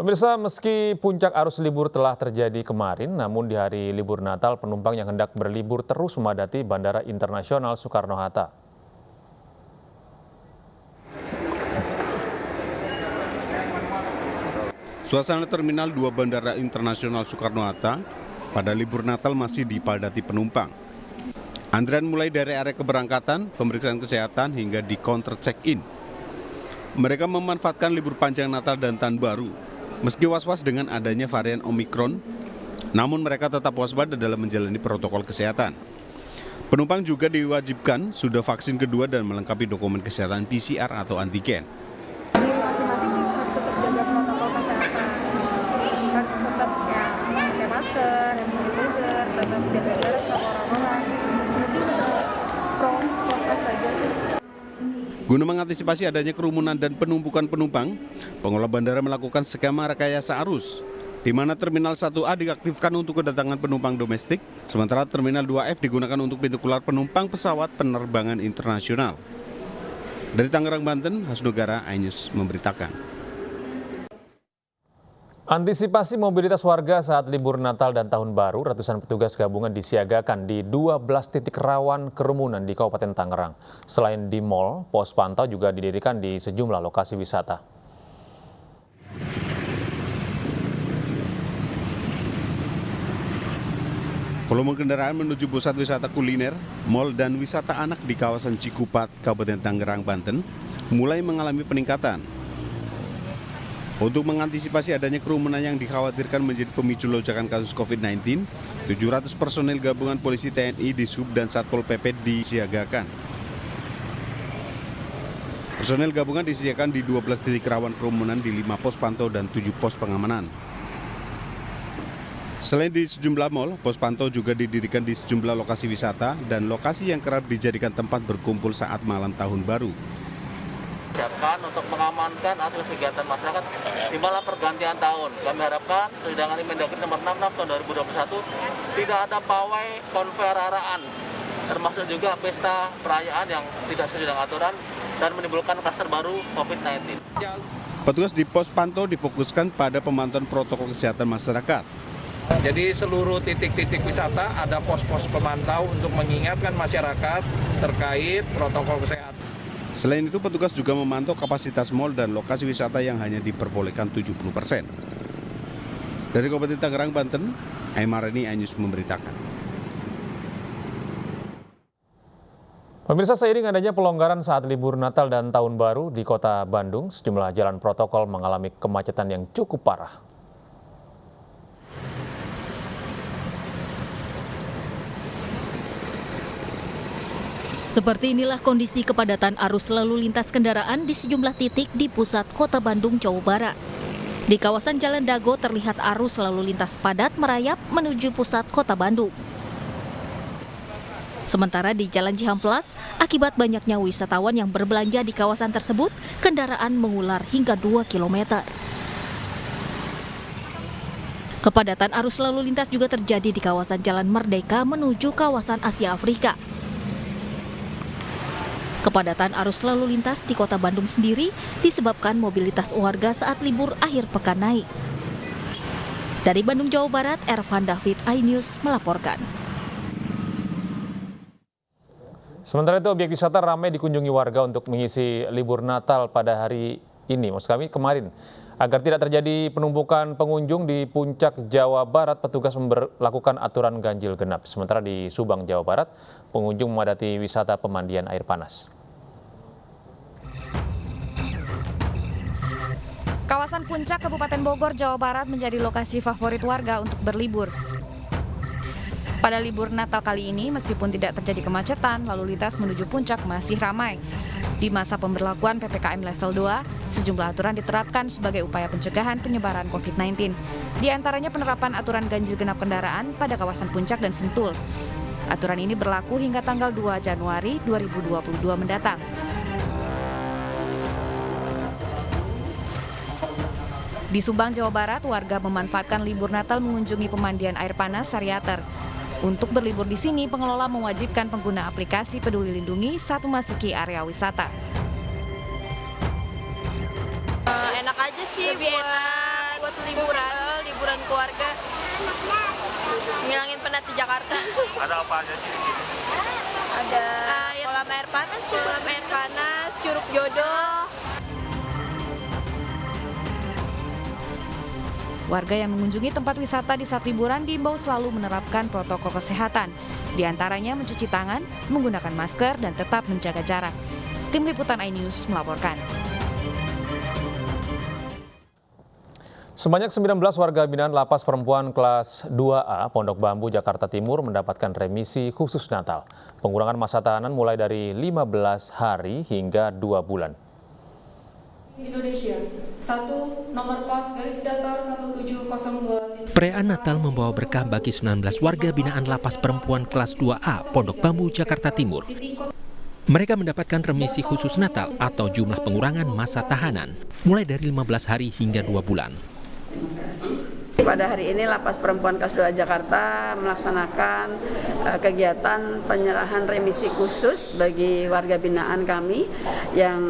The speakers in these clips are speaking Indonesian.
Pemirsa, meski puncak arus libur telah terjadi kemarin, namun di hari libur Natal penumpang yang hendak berlibur terus memadati Bandara Internasional Soekarno-Hatta. Suasana Terminal 2 Bandara Internasional Soekarno-Hatta pada libur Natal masih dipadati penumpang. Antrian mulai dari area keberangkatan, pemeriksaan kesehatan hingga di counter check-in. Mereka memanfaatkan libur panjang Natal dan Tahun Baru. Meski was-was dengan adanya varian Omikron, namun mereka tetap waspada dalam menjalani protokol kesehatan. Penumpang juga diwajibkan sudah vaksin kedua dan melengkapi dokumen kesehatan PCR atau antigen. Masing-masing harus tetap jaga protokol kesehatan. Harus tetap pakai masker, hand sanitizer, tetap jaga jarak sama orang-orang. Jadi prokes saja sih. Guna mengantisipasi adanya kerumunan dan penumpukan penumpang, pengelola bandara melakukan skema rekayasa arus, di mana Terminal 1A diaktifkan untuk kedatangan penumpang domestik, sementara Terminal 2F digunakan untuk pintu keluar penumpang pesawat penerbangan internasional. Dari Tangerang, Banten, Hasnugara, iNews memberitakan. Antisipasi mobilitas warga saat libur Natal dan Tahun Baru, ratusan petugas gabungan disiagakan di 12 titik rawan kerumunan di Kabupaten Tangerang. Selain di mal, pos pantau juga didirikan di sejumlah lokasi wisata. Volume kendaraan menuju pusat wisata kuliner, mal dan wisata anak di kawasan Cikupat, Kabupaten Tangerang, Banten, mulai mengalami peningkatan. Untuk mengantisipasi adanya kerumunan yang dikhawatirkan menjadi pemicu lonjakan kasus COVID-19, 700 personil gabungan polisi TNI, Dishub, dan Satpol PP disiagakan. Personil gabungan disiagakan di 12 titik rawan kerumunan di 5 pos pantau dan 7 pos pengamanan. Selain di sejumlah mal, pos pantau juga didirikan di sejumlah lokasi wisata dan lokasi yang kerap dijadikan tempat berkumpul saat malam Tahun Baru. Siapkan untuk mengamankan hasil kegiatan masyarakat di malam pergantian tahun. Kami harapkan dengan Mendagri nomor 66 tahun 2021 tidak ada pawai konferaraan, termasuk juga pesta perayaan yang tidak sesuai dengan aturan dan menimbulkan klaster baru COVID-19. Petugas di pos pantau difokuskan pada pemantauan protokol kesehatan masyarakat. Jadi seluruh titik-titik wisata ada pos-pos pemantau untuk mengingatkan masyarakat terkait protokol kesehatan. Selain itu, petugas juga memantau kapasitas mal dan lokasi wisata yang hanya diperbolehkan 70%. Dari Kabupaten Tangerang, Banten, Aimarani, iNews memberitakan. Pemirsa, seiring adanya pelonggaran saat libur Natal dan Tahun Baru di Kota Bandung, sejumlah jalan protokol mengalami kemacetan yang cukup parah. Seperti inilah kondisi kepadatan arus lalu lintas kendaraan di sejumlah titik di pusat Kota Bandung, Jawa Barat. Di kawasan Jalan Dago terlihat arus lalu lintas padat merayap menuju pusat Kota Bandung. Sementara di Jalan Cihamplas, akibat banyaknya wisatawan yang berbelanja di kawasan tersebut, kendaraan mengular hingga 2 km. Kepadatan arus lalu lintas juga terjadi di kawasan Jalan Merdeka menuju kawasan Asia Afrika. Kepadatan arus lalu lintas di Kota Bandung sendiri disebabkan mobilitas warga saat libur akhir pekan naik. Dari Bandung, Jawa Barat, Ervan David, iNews melaporkan. Sementara itu, objek wisata ramai dikunjungi warga untuk mengisi libur Natal pada hari ini, maksud kami kemarin. Agar tidak terjadi penumpukan pengunjung di puncak Jawa Barat, petugas memberlakukan aturan ganjil genap. Sementara di Subang, Jawa Barat, pengunjung memadati wisata pemandian air panas. Kawasan Puncak Kabupaten Bogor, Jawa Barat menjadi lokasi favorit warga untuk berlibur. Pada libur Natal kali ini, meskipun tidak terjadi kemacetan, lalu lintas menuju puncak masih ramai. Di masa pemberlakuan PPKM level 2, sejumlah aturan diterapkan sebagai upaya pencegahan penyebaran COVID-19. Di antaranya penerapan aturan ganjil genap kendaraan pada kawasan Puncak dan Sentul. Aturan ini berlaku hingga tanggal 2 Januari 2022 mendatang. Di Subang, Jawa Barat, warga memanfaatkan libur Natal mengunjungi pemandian air panas Sariater. Untuk berlibur di sini, pengelola mewajibkan pengguna aplikasi Peduli Lindungi saat memasuki area wisata. Enak aja sih buat buat liburan keluarga, ngilangin penat di Jakarta. Ada apa aja sih di sini? Ada kolam air panas, Curug Jodoh. Warga yang mengunjungi tempat wisata di saat liburan diimbau selalu menerapkan protokol kesehatan. Di antaranya mencuci tangan, menggunakan masker, dan tetap menjaga jarak. Tim Liputan iNews melaporkan. Sebanyak 19 warga binaan Lapas Perempuan kelas 2A Pondok Bambu, Jakarta Timur mendapatkan remisi khusus Natal. Pengurangan masa tahanan mulai dari 15 hari hingga 2 bulan. Indonesia, 1 nomor pos garis datar 1702. Perayaan Natal membawa berkah bagi 19 warga binaan Lapas Perempuan kelas 2A Pondok Bambu, Jakarta Timur. Mereka mendapatkan remisi khusus Natal atau jumlah pengurangan masa tahanan mulai dari 15 hari hingga 2 bulan. Pada hari ini Lapas Perempuan kelas 2 Jakarta melaksanakan kegiatan penyerahan remisi khusus bagi warga binaan kami yang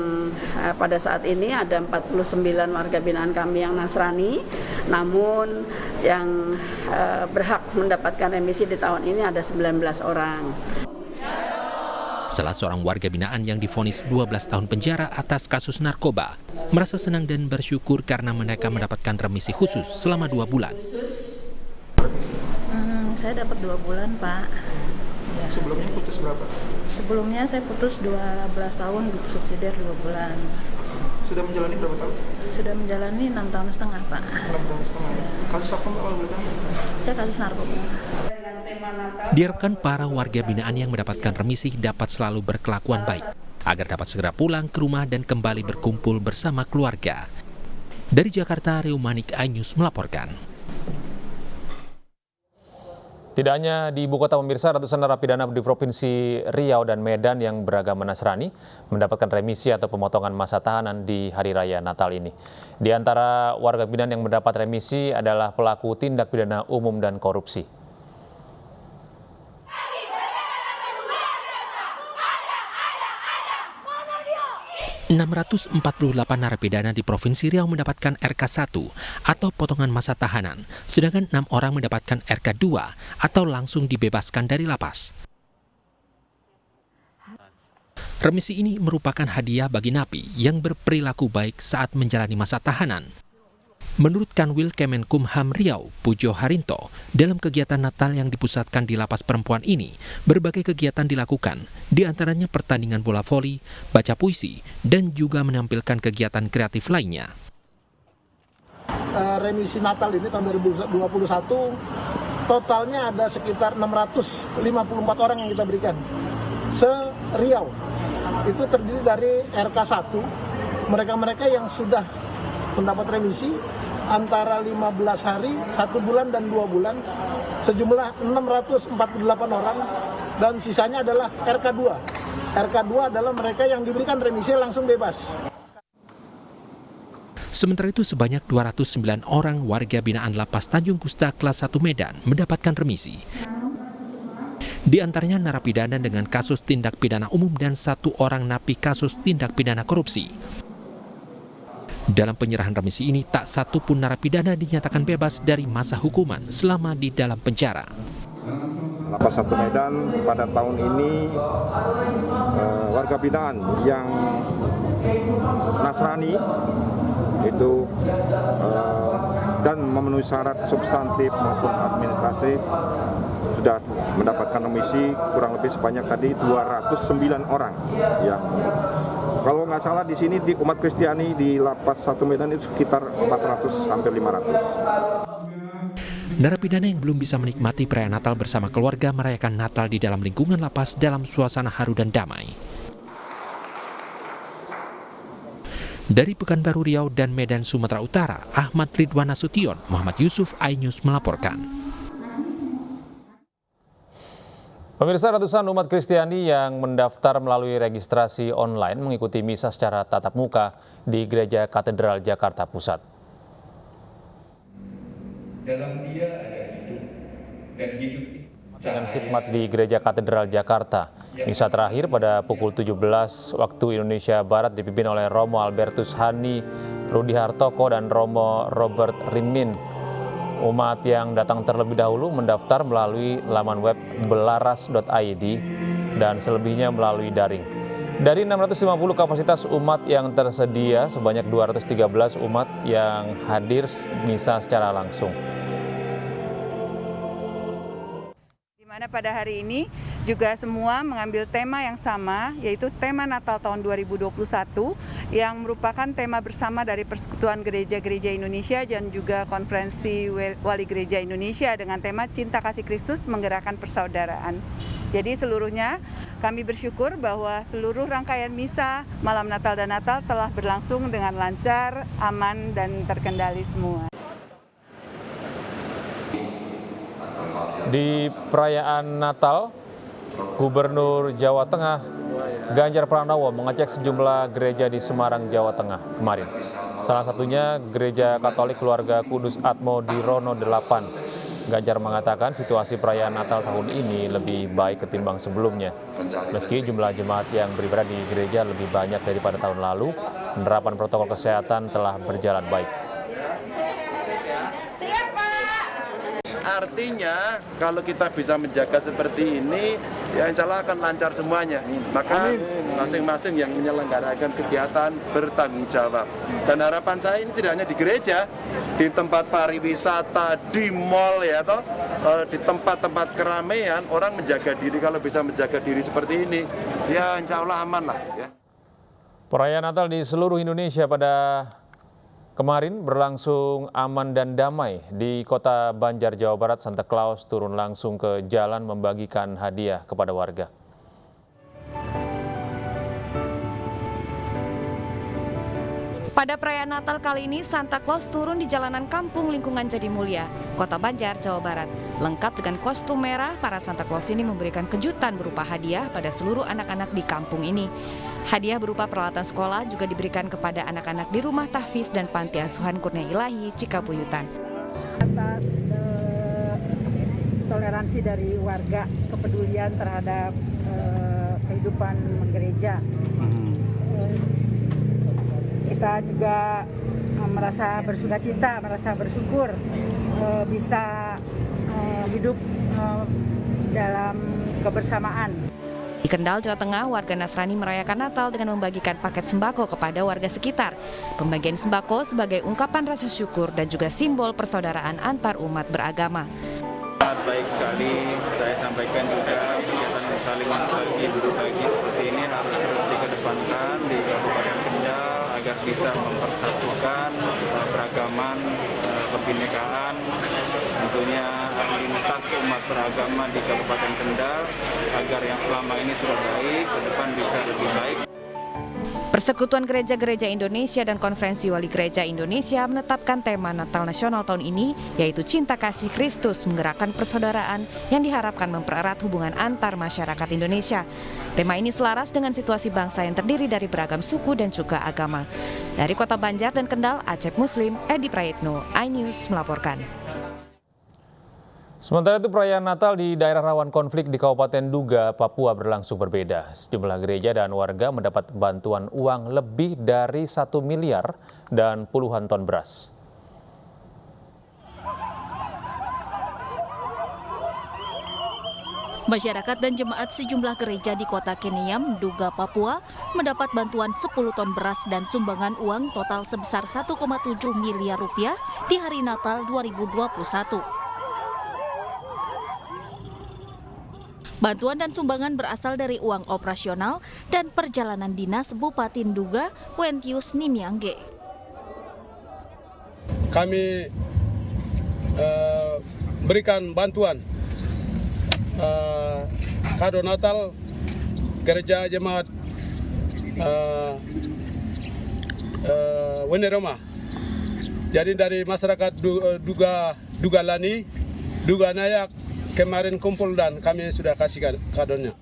pada saat ini ada 49 warga binaan kami yang Nasrani, namun yang berhak mendapatkan remisi di tahun ini ada 19 orang. Salah seorang warga binaan yang divonis 12 tahun penjara atas kasus narkoba merasa senang dan bersyukur karena mereka mendapatkan remisi khusus selama 2 bulan. Saya dapat 2 bulan, Pak. Ya. Sebelumnya putus berapa? Sebelumnya saya putus 12 tahun, subsidiar 2 bulan. Sudah menjalani berapa tahun? Sudah menjalani 6 tahun setengah, Pak. 6 tahun setengah. Kasus apa kalau boleh tahu? Saya kasus narkoba. Diharapkan para warga binaan yang mendapatkan remisi dapat selalu berkelakuan baik, agar dapat segera pulang ke rumah dan kembali berkumpul bersama keluarga. Dari Jakarta, Rio Manik, iNews melaporkan. Tidak hanya di ibu kota pemirsa, ratusan narapidana di Provinsi Riau dan Medan yang beragama Nasrani mendapatkan remisi atau pemotongan masa tahanan di Hari Raya Natal ini. Di antara warga binaan yang mendapat remisi adalah pelaku tindak pidana umum dan korupsi. 648 narapidana di Provinsi Riau mendapatkan RK1 atau potongan masa tahanan, sedangkan 6 orang mendapatkan RK2 atau langsung dibebaskan dari lapas. Remisi ini merupakan hadiah bagi napi yang berperilaku baik saat menjalani masa tahanan. Menurut Kanwil Kemenkumham Riau, Pujo Harinto, dalam kegiatan Natal yang dipusatkan di Lapas Perempuan ini, berbagai kegiatan dilakukan, di antaranya pertandingan bola voli, baca puisi, dan juga menampilkan kegiatan kreatif lainnya. Remisi Natal ini tahun 2021, totalnya ada sekitar 654 orang yang kita berikan. Se-Riau, itu terdiri dari RK1, mereka-mereka yang sudah mendapat remisi antara 15 hari, 1 bulan dan 2 bulan, sejumlah 648 orang, dan sisanya adalah RK2. RK2 adalah mereka yang diberikan remisi langsung bebas. Sementara itu sebanyak 209 orang warga binaan Lapas Tanjung Kusta kelas 1 Medan mendapatkan remisi. Di antaranya narapidana dengan kasus tindak pidana umum dan 1 orang napi kasus tindak pidana korupsi. Dalam penyerahan remisi ini, tak satu pun narapidana dinyatakan bebas dari masa hukuman selama di dalam penjara. Lapas 1 Medan pada tahun ini warga binaan yang Nasrani itu dan memenuhi syarat substantif maupun administrasi sudah mendapatkan remisi kurang lebih sebanyak tadi 209 orang yang kalau nggak salah di sini di umat Kristiani di Lapas 1 Medan itu sekitar 400 hampir 500. Narapidana yang belum bisa menikmati perayaan Natal bersama keluarga merayakan Natal di dalam lingkungan lapas dalam suasana haru dan damai. Dari Pekanbaru Riau dan Medan Sumatera Utara, Ahmad Ridwan Nasution, Muhammad Yusuf, iNews melaporkan. Pemirsa, ratusan umat Kristiani yang mendaftar melalui registrasi online mengikuti misa secara tatap muka di Gereja Katedral Jakarta Pusat. Dalam Dia ada hidup, dan hidup dengan khidmat di Gereja Katedral Jakarta. Misa terakhir pada pukul 17 waktu Indonesia Barat dipimpin oleh Romo Albertus Hani Rudi Hartoko dan Romo Robert Rimin. Umat yang datang terlebih dahulu mendaftar melalui laman web belaras.id dan selebihnya melalui daring. Dari 650 kapasitas umat yang tersedia, sebanyak 213 umat yang hadir misa secara langsung. Dimana pada hari ini juga semua mengambil tema yang sama, yaitu tema Natal tahun 2021 yang merupakan tema bersama dari Persekutuan Gereja-Gereja Indonesia dan juga Konferensi Wali Gereja Indonesia dengan tema Cinta Kasih Kristus Menggerakkan Persaudaraan. Jadi seluruhnya kami bersyukur bahwa seluruh rangkaian misa malam Natal dan Natal telah berlangsung dengan lancar, aman, dan terkendali semua. Di perayaan Natal, Gubernur Jawa Tengah Ganjar Pranowo mengecek sejumlah gereja di Semarang, Jawa Tengah kemarin. Salah satunya Gereja Katolik Keluarga Kudus Atmo di Rono 8. Ganjar mengatakan situasi perayaan Natal tahun ini lebih baik ketimbang sebelumnya. Meski jumlah jemaat yang beribadah di gereja lebih banyak daripada tahun lalu, penerapan protokol kesehatan telah berjalan baik. Artinya kalau kita bisa menjaga seperti ini, ya insya Allah akan lancar semuanya. Maka masing-masing yang menyelenggarakan kegiatan bertanggung jawab. Dan harapan saya ini tidak hanya di gereja, di tempat pariwisata, di mall ya toh, di tempat-tempat keramaian, orang menjaga diri. Kalau bisa menjaga diri seperti ini, ya insya Allah aman lah. Ya. Perayaan Natal di seluruh Indonesia pada kemarin berlangsung aman dan damai. Di Kota Banjar, Jawa Barat, Santa Claus turun langsung ke jalan membagikan hadiah kepada warga. Pada perayaan Natal kali ini, Santa Claus turun di jalanan kampung lingkungan Jatimulia, Kota Banjar, Jawa Barat. Lengkap dengan kostum merah, para Santa Claus ini memberikan kejutan berupa hadiah pada seluruh anak-anak di kampung ini. Hadiah berupa peralatan sekolah juga diberikan kepada anak-anak di rumah tahfiz dan panti asuhan Kurnia Ilahi, Cikapuyutan. Atas toleransi dari warga, kepedulian terhadap kehidupan gereja. Kita juga merasa bersukacita, merasa bersyukur bisa hidup dalam kebersamaan. Di Kendal, Jawa Tengah, warga Nasrani merayakan Natal dengan membagikan paket sembako kepada warga sekitar. Pembagian sembako sebagai ungkapan rasa syukur dan juga simbol persaudaraan antar umat beragama. Sangat baik sekali, saya sampaikan juga kegiatan saling berbagi, berbagi seperti ini harus terus dikedepankan di Kabupaten Kendal agar bisa mempersatukan beragaman, kebinekaan, tentunya lintas umat beragama di Kabupaten Kendal agar yang selama ini sudah baik, ke depan bisa lebih baik. Persekutuan Gereja-Gereja Indonesia dan Konferensi Wali Gereja Indonesia menetapkan tema Natal Nasional tahun ini, yaitu Cinta Kasih Kristus Menggerakkan Persaudaraan, yang diharapkan mempererat hubungan antar masyarakat Indonesia. Tema ini selaras dengan situasi bangsa yang terdiri dari beragam suku dan juga agama. Dari Kota Banjar dan Kendal, Acep Muslim, Edi Prayitno, iNews melaporkan. Sementara itu perayaan Natal di daerah rawan konflik di Kabupaten Duga, Papua berlangsung berbeda. Sejumlah gereja dan warga mendapat bantuan uang lebih dari 1 miliar dan puluhan ton beras. Masyarakat dan jemaat sejumlah gereja di Kota Keniam, Duga, Papua mendapat bantuan 10 ton beras dan sumbangan uang total sebesar 1,7 miliar rupiah di hari Natal 2021. Bantuan dan sumbangan berasal dari uang operasional dan perjalanan dinas Bupati Duga, Wentius Nimiangge. Kami berikan bantuan kado Natal gereja jemaat Weneroma. Jadi dari masyarakat Duga Lani, Duga Nayak, kemarin kumpul dan kami sudah kasih kadonya.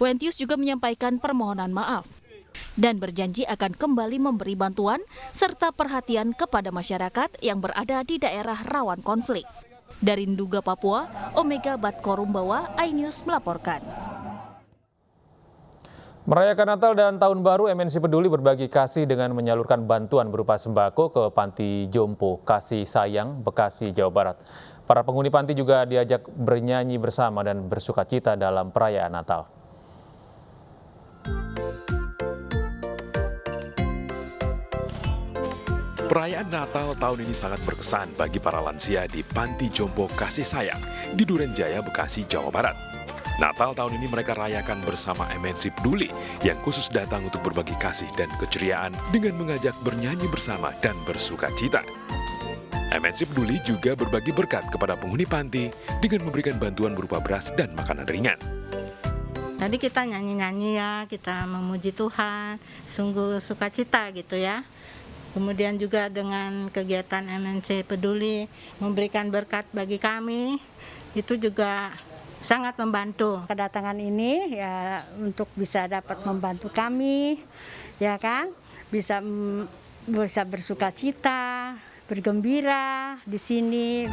Wentius juga menyampaikan permohonan maaf dan berjanji akan kembali memberi bantuan serta perhatian kepada masyarakat yang berada di daerah rawan konflik. Dari Duga, Papua, Omega Batkorumbawa, iNews melaporkan. Merayakan Natal dan Tahun Baru, MNC Peduli berbagi kasih dengan menyalurkan bantuan berupa sembako ke Panti Jompo Kasih Sayang, Bekasi, Jawa Barat. Para penghuni panti juga diajak bernyanyi bersama dan bersukacita dalam perayaan Natal. Perayaan Natal tahun ini sangat berkesan bagi para lansia di Panti Jompo Kasih Sayang di Duren Jaya, Bekasi, Jawa Barat. Natal tahun ini mereka rayakan bersama MNC Peduli yang khusus datang untuk berbagi kasih dan keceriaan dengan mengajak bernyanyi bersama dan bersukacita. MNC Peduli juga berbagi berkat kepada penghuni panti dengan memberikan bantuan berupa beras dan makanan ringan. Tadi kita nyanyi-nyanyi ya, kita memuji Tuhan, sungguh sukacita gitu ya. Kemudian juga dengan kegiatan MNC Peduli memberikan berkat bagi kami, itu juga sangat membantu. Kedatangan ini ya untuk bisa dapat membantu kami, ya kan, bisa bersukacita, bergembira di sini.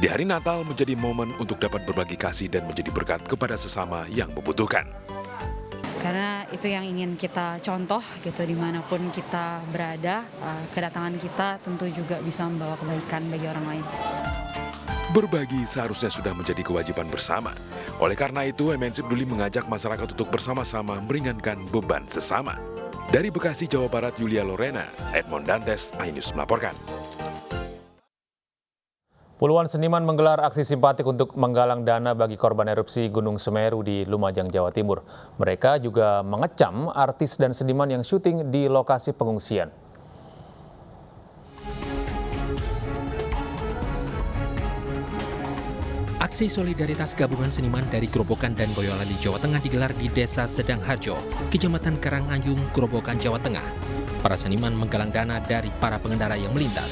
Di hari Natal menjadi momen untuk dapat berbagi kasih dan menjadi berkat kepada sesama yang membutuhkan. Karena itu yang ingin kita contoh gitu, dimanapun kita berada, kedatangan kita tentu juga bisa membawa kebaikan bagi orang lain. Berbagi seharusnya sudah menjadi kewajiban bersama. Oleh karena itu, MNC Peduli mengajak masyarakat untuk bersama-sama meringankan beban sesama. Dari Bekasi, Jawa Barat, Yulia Lorena, Edmond Dantes, iNews melaporkan. Puluhan seniman menggelar aksi simpatik untuk menggalang dana bagi korban erupsi Gunung Semeru di Lumajang, Jawa Timur. Mereka juga mengecam artis dan seniman yang syuting di lokasi pengungsian. Aksi solidaritas gabungan seniman dari Grobogan dan Boyolali, Jawa Tengah digelar di Desa Sedang Harjo, Kecamatan Karanganyung, Grobogan, Jawa Tengah. Para seniman menggalang dana dari para pengendara yang melintas.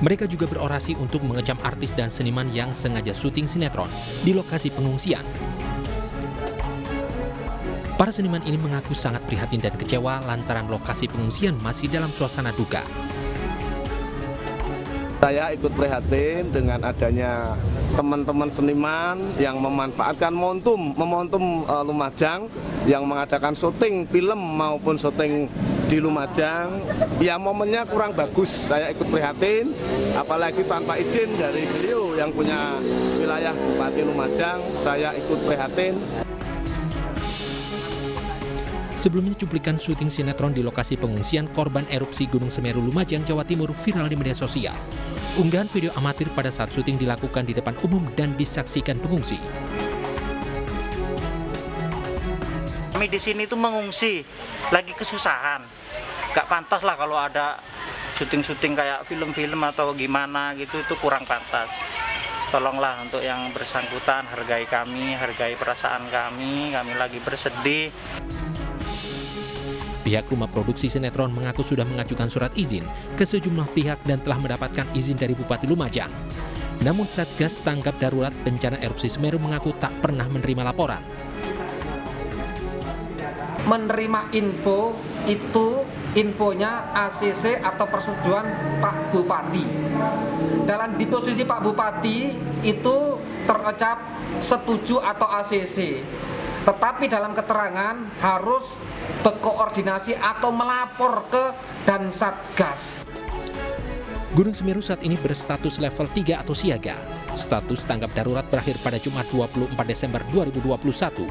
Mereka juga berorasi untuk mengecam artis dan seniman yang sengaja syuting sinetron di lokasi pengungsian. Para seniman ini mengaku sangat prihatin dan kecewa lantaran lokasi pengungsian masih dalam suasana duka. Saya ikut prihatin dengan adanya teman-teman seniman yang memanfaatkan momentum Lumajang yang mengadakan syuting film maupun syuting di Lumajang. Ya momennya kurang bagus, saya ikut prihatin, apalagi tanpa izin dari beliau yang punya wilayah Bupati Lumajang, saya ikut prihatin. Sebelumnya cuplikan syuting sinetron di lokasi pengungsian korban erupsi Gunung Semeru Lumajang, Jawa Timur viral di media sosial. Unggahan video amatir pada saat syuting dilakukan di depan umum dan disaksikan pengungsi. Kami di sini tuh mengungsi, lagi kesusahan. Gak pantas lah kalau ada syuting-syuting kayak film-film atau gimana gitu, itu kurang pantas. Tolonglah untuk yang bersangkutan, hargai kami, hargai perasaan kami lagi bersedih. Pihak rumah produksi sinetron mengaku sudah mengajukan surat izin ke sejumlah pihak dan telah mendapatkan izin dari Bupati Lumajang. Namun Satgas Tanggap Darurat Bencana Erupsi Semeru mengaku tak pernah menerima laporan. Menerima info itu infonya ACC atau persetujuan Pak Bupati. Dalam di posisi Pak Bupati itu terucap setuju atau ACC. Tetapi dalam keterangan harus berkoordinasi atau melapor ke dan Satgas. Gunung Semeru saat ini berstatus level 3 atau siaga. Status tanggap darurat berakhir pada Jumat 24 Desember 2021.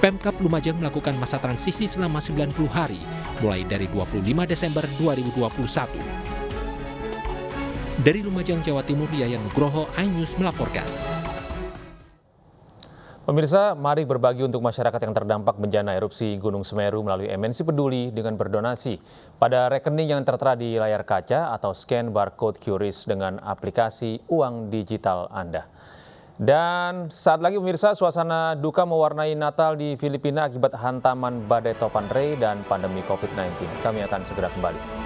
Pemkab Lumajang melakukan masa transisi selama 90 hari, mulai dari 25 Desember 2021. Dari Lumajang, Jawa Timur, Yayan Nugroho, iNews melaporkan. Pemirsa, mari berbagi untuk masyarakat yang terdampak bencana erupsi Gunung Semeru melalui MNC Peduli dengan berdonasi pada rekening yang tertera di layar kaca atau scan barcode QRIS dengan aplikasi uang digital Anda. Dan saat lagi pemirsa, suasana duka mewarnai Natal di Filipina akibat hantaman badai topan Ray dan pandemi COVID-19. Kami akan segera kembali.